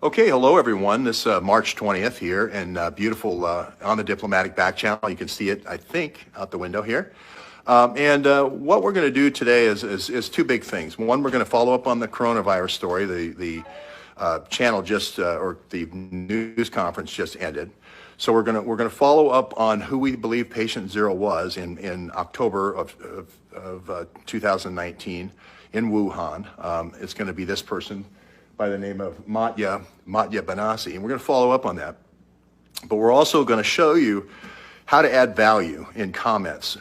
Okay, hello everyone. This March 20th here in beautiful on the Diplomatic back channel. You can see it, I think, out the window here. What we're going to do today is two big things. One, we're going to follow up on the coronavirus story. The channel just or the news conference just ended. So we're going to follow up on who we believe patient zero was in October of 2019 in Wuhan. It's going to be this person by the name of Matya Banasi, and we're going to follow up on that. But we're also going to show you how to add value in comments.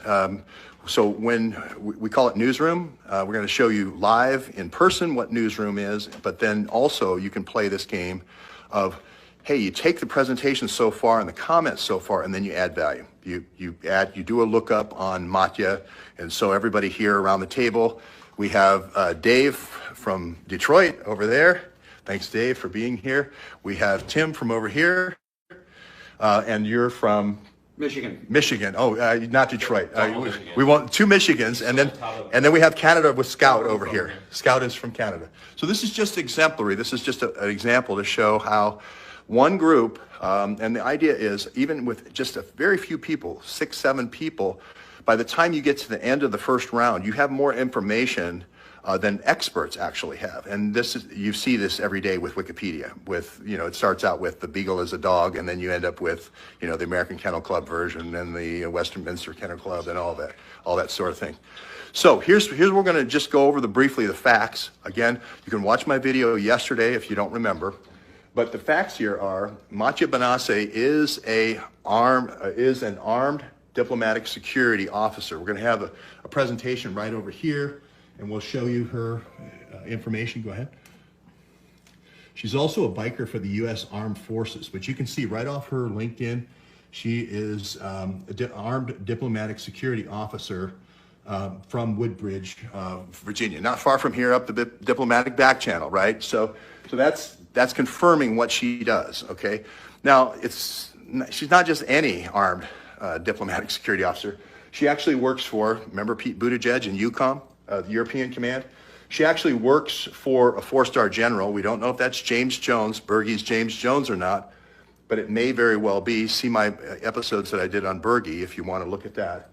So when we call it Newsroom, we're going to show you live in person what Newsroom is, but then also you can play this game of, hey, you take the presentation so far and the comments so far, and then you add value. You do a lookup on Matya, and so everybody here around the table, we have Dave from Detroit over there. Thanks, Dave, for being here. We have Tim from over here, and you're from Michigan. Michigan. Oh, not Detroit. We want two Michigans, and then we have Canada with Scout over here. Scout is from Canada. So this is just exemplary. This is just an example to show how one group, and the idea is even with just a very few people, 6, 7 people, by the time you get to the end of the first round, you have more information than experts actually have. And this is, you see this every day with Wikipedia. With, it starts out with the Beagle is a dog, and then you end up with, the American Kennel Club version and the Westminster Kennel Club and all that sort of thing. So here's where we're going to just go over briefly the facts. Again, you can watch my video yesterday if you don't remember. But the facts here are Matya Banasi is an armed diplomatic security officer. We're going to have a presentation right over here, and we'll show you her information. Go ahead. She's also a biker for the U.S. Armed Forces, but you can see right off her LinkedIn, she is armed diplomatic security officer from Woodbridge, Virginia. Not far from here up the diplomatic back channel, right? So that's confirming what she does, okay? Now, she's not just any armed diplomatic security officer. She actually works for, remember Pete Buttigieg in EUCOM, the European Command? She actually works for a 4-star general. We don't know if that's James Jones, Berge's James Jones or not, but it may very well be. See my episodes that I did on Berge if you want to look at that.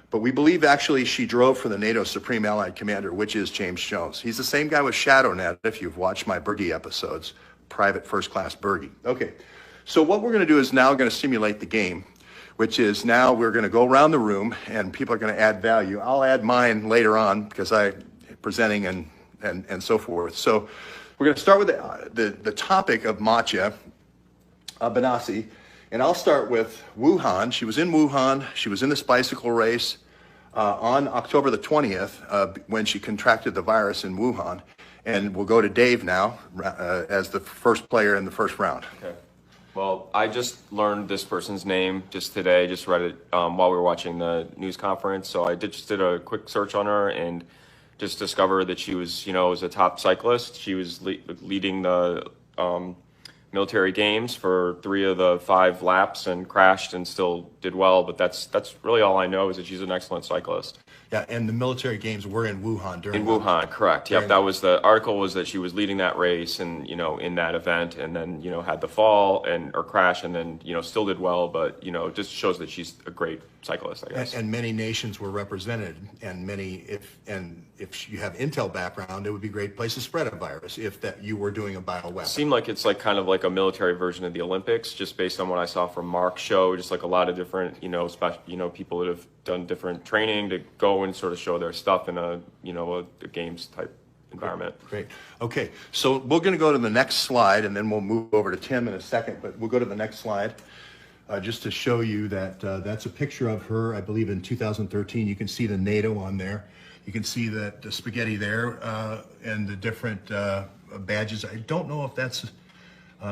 But we believe actually she drove for the NATO Supreme Allied Commander, which is James Jones. He's the same guy with ShadowNet if you've watched my Berge episodes, Private First Class Berge. Okay, so what we're going to do is now going to simulate the game, which is now we're going to go around the room and people are going to add value. I'll add mine later on because I'm presenting and so forth. So we're going to start with the topic of Matya Banasi, and I'll start with Wuhan. She was in Wuhan. She was in this bicycle race on October the 20th when she contracted the virus in Wuhan. And we'll go to Dave now as the first player in the first round. Okay. Well, I just learned this person's name just today, just read it while we were watching the news conference. So I just did a quick search on her and just discovered that she was, was a top cyclist. She was leading the military games for 3 of the 5 laps and crashed and still did well. But that's really all I know is that she's an excellent cyclist. Yeah, and the military games were in Wuhan during. In Wuhan, correct. Yep, that was the article was that she was leading that race and in that event, and then had the fall or crash, and then still did well, but it just shows that she's a great cyclist, I guess. And many nations were represented, and if you have intel background, it would be a great place to spread a virus if that you were doing a bioweapon. Seemed like it's kind of like a military version of the Olympics, just based on what I saw from Mark's show. Just like a lot of different people that have done different training to go and sort of show their stuff in a games type environment. Great. Okay, so we're going to go to the next slide, and then we'll move over to Tim in a second. But we'll go to the next slide just to show you that that's a picture of her, I believe, in 2013. You can see the NATO on there. You can see that the spaghetti there and the different badges. I don't know if that's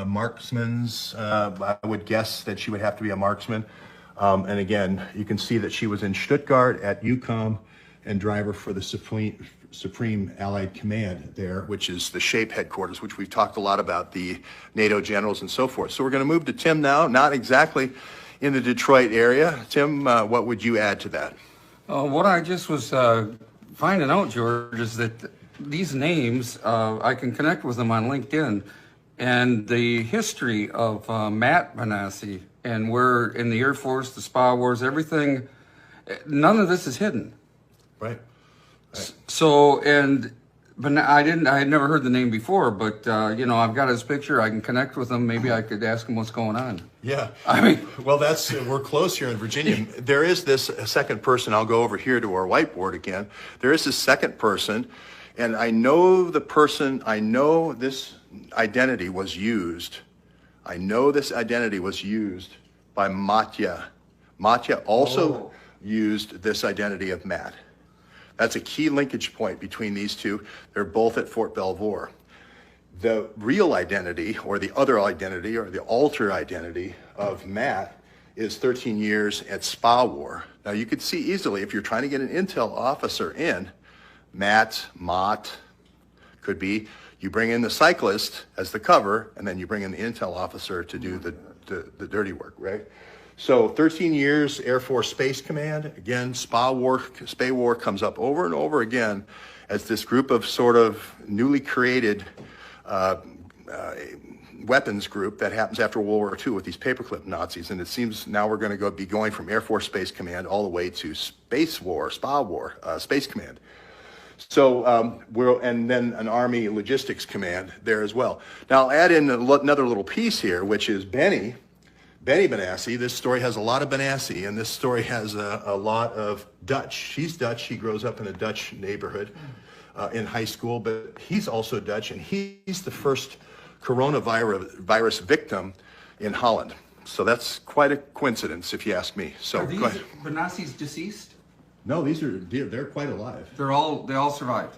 marksman's. I would guess that she would have to be a marksman. And again, you can see that she was in Stuttgart at EUCOM and driver for the Supreme Allied Command there, which is the SHAPE headquarters, which we've talked a lot about, the NATO generals and so forth. So we're going to move to Tim now, not exactly in the Detroit area. Tim, what would you add to that? What I just was finding out, George, is that these names, I can connect with them on LinkedIn. and the history of Matt Benassi and where in the Air Force, the Spa Wars, everything, none of this is hidden. Right. So, but I had never heard the name before, but I've got his picture. I can connect with him. Maybe I could ask him what's going on. Yeah. I mean, well, we're close here in Virginia. There is this second person. I'll go over here to our whiteboard again. There is this second person, and I know this identity was used. I know this identity was used by Matya. Matya also used this identity of Matt. That's a key linkage point between these two. They're both at Fort Belvoir. The real identity, or the other identity, or the alter identity of Matt is 13 years at Spa War. Now you could see easily, if you're trying to get an intel officer in, Mott, could be, you bring in the cyclist as the cover, and then you bring in the intel officer to do the dirty work, right? So 13 years, Air Force Space Command. Again, Spa War comes up over and over again as this group of sort of newly created weapons group that happens after World War II with these paperclip Nazis. And it seems now we're going to be going from Air Force Space Command all the way to Space War, Space Command. So and then an Army Logistics Command there as well. Now I'll add in another little piece here, which is Benny Benassi. This story has a lot of Benassi, and this story has a lot of Dutch. She's Dutch. She grows up in a Dutch neighborhood in high school, but he's also Dutch, and he's the first coronavirus victim in Holland. So that's quite a coincidence, if you ask me. So are these go ahead. Benassi's deceased? No, they're quite alive. They all survived.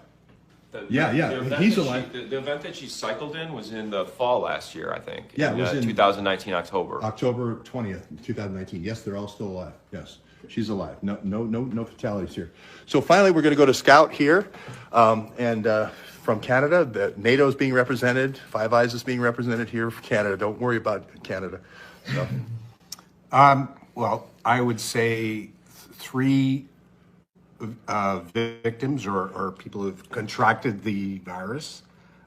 He's alive. The event that she cycled in was in the fall last year, I think. Yeah, it was in 2019 October. October 20th, 2019. Yes, they're all still alive. Yes, she's alive. No fatalities here. So finally, we're going to go to Scout here, and from Canada, NATO is being represented. Five Eyes is being represented here from Canada. Don't worry about Canada. So. Well, I would say three victims or people who've contracted the virus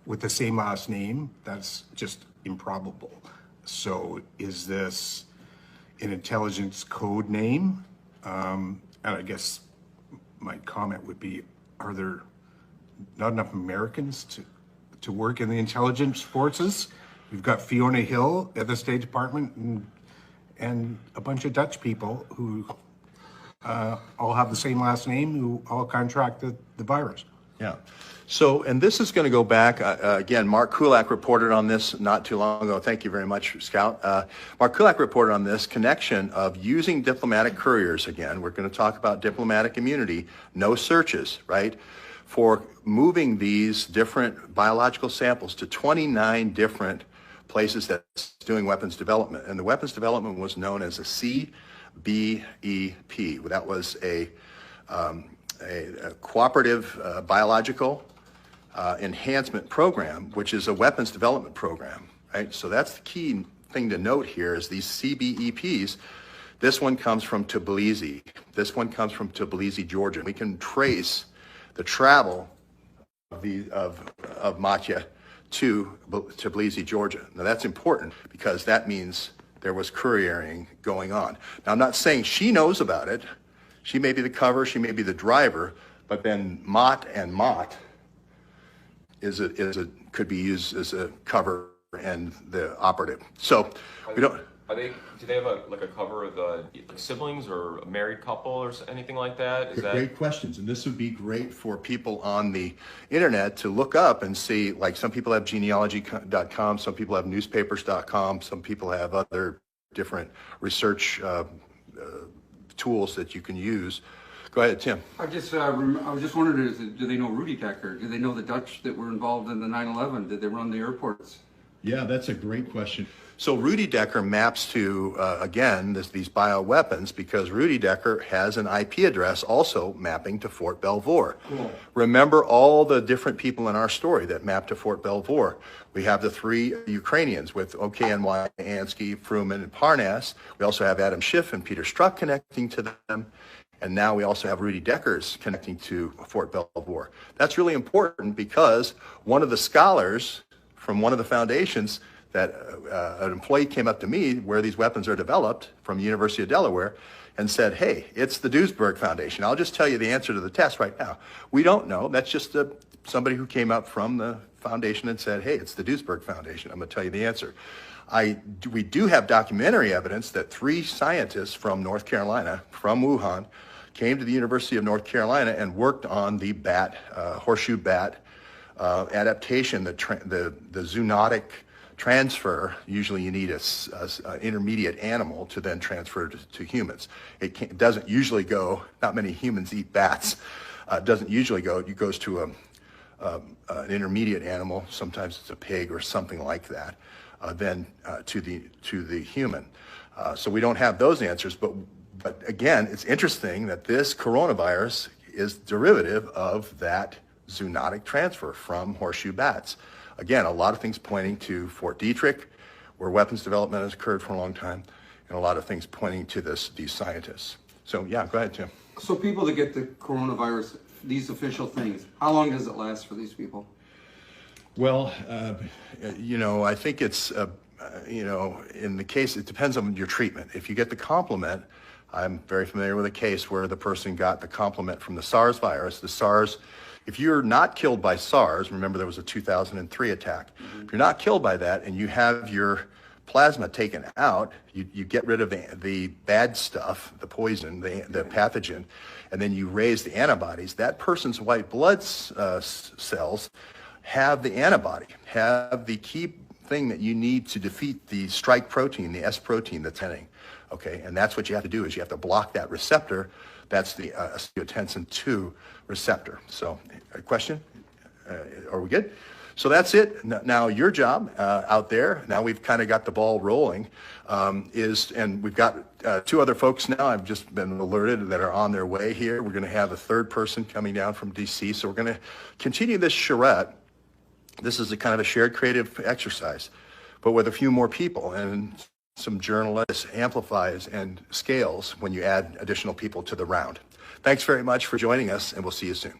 with the same last name. That's just improbable. So is this an intelligence code name? And I guess my comment would be, are there not enough Americans to work in the intelligence forces? We've got Fiona Hill at the State Department and a bunch of Dutch people who all have the same last name, who all contracted the virus. Yeah. So, and this is going to go back, again, Mark Kulak reported on this not too long ago. Thank you very much, Scout. Mark Kulak reported on this connection of using diplomatic couriers. Again, we're going to talk about diplomatic immunity, no searches, right? For moving these different biological samples to 29 different places that's doing weapons development. And the weapons development was known as a CBEP. That was a cooperative biological enhancement program, which is a weapons development program, right? So that's the key thing to note here is these CBEPs. This one comes from Tbilisi. This one comes from Tbilisi, Georgia. We can trace the travel of Matya to Tbilisi, Georgia. Now that's important because that means there was couriering going on. Now I'm not saying she knows about it. She may be the cover, she may be the driver, but then Mott could be used as a cover and the operative. So we don't. Do they have a cover of the siblings or a married couple or anything like that? Great questions, and this would be great for people on the internet to look up and see. Like some people have genealogy.com, some people have newspapers.com, some people have other different research tools that you can use. Go ahead, Tim. I was just wondering, do they know Rudy Decker? Do they know the Dutch that were involved in the 9/11? Did they run the airports? Yeah, that's a great question. So Rudy Decker maps to, again, these bioweapons because Rudy Decker has an IP address also mapping to Fort Belvoir. Cool. Remember all the different people in our story that map to Fort Belvoir. We have the three Ukrainians with OKNY, Ansky, Fruman, and Parnas. We also have Adam Schiff and Peter Strzok connecting to them. And now we also have Rudy Deckers connecting to Fort Belvoir. That's really important because one of the scholars from one of the foundations that an employee came up to me where these weapons are developed from the University of Delaware and said, hey, it's the Duesberg Foundation. I'll just tell you the answer to the test right now. We don't know. That's just somebody who came up from the foundation and said, hey, it's the Duesberg Foundation. I'm going to tell you the answer. We do have documentary evidence that 3 scientists from North Carolina, from Wuhan, came to the University of North Carolina and worked on the bat, horseshoe bat adaptation, the zoonotic transfer. Usually you need an intermediate animal to then transfer to humans. It doesn't usually go, not many humans eat bats. It doesn't usually go, it goes to an intermediate animal, sometimes it's a pig or something like that, then to the human. So we don't have those answers, but again, it's interesting that this coronavirus is derivative of that zoonotic transfer from horseshoe bats. Again, a lot of things pointing to Fort Detrick, where weapons development has occurred for a long time, and a lot of things pointing to these scientists. So yeah, go ahead, Tim. So people that get the coronavirus, these official things, how long does it last for these people? Well, I think it's, in the case, it depends on your treatment. If you get the complement, I'm very familiar with a case where the person got the complement from the SARS virus. The SARS, if you're not killed by SARS, remember there was a 2003 attack. If you're not killed by that and you have your plasma taken out, you get rid of the bad stuff, the poison, the pathogen, and then you raise the antibodies. That person's white blood cells have the antibody, have the key thing that you need to defeat the strike protein, the S protein that's heading. Okay, and that's what you have to do, is you have to block that receptor. That's the angiotensin 2 receptor. So, a question? Are we good? So that's it. Now your job out there, now we've kind of got the ball rolling, and we've got 2 other folks now, I've just been alerted, that are on their way here. We're going to have a 3rd person coming down from DC. So we're going to continue this charrette. This is a kind of a shared creative exercise, but with a few more people and some journalists, amplifies and scales when you add additional people to the round. Thanks very much for joining us, and we'll see you soon.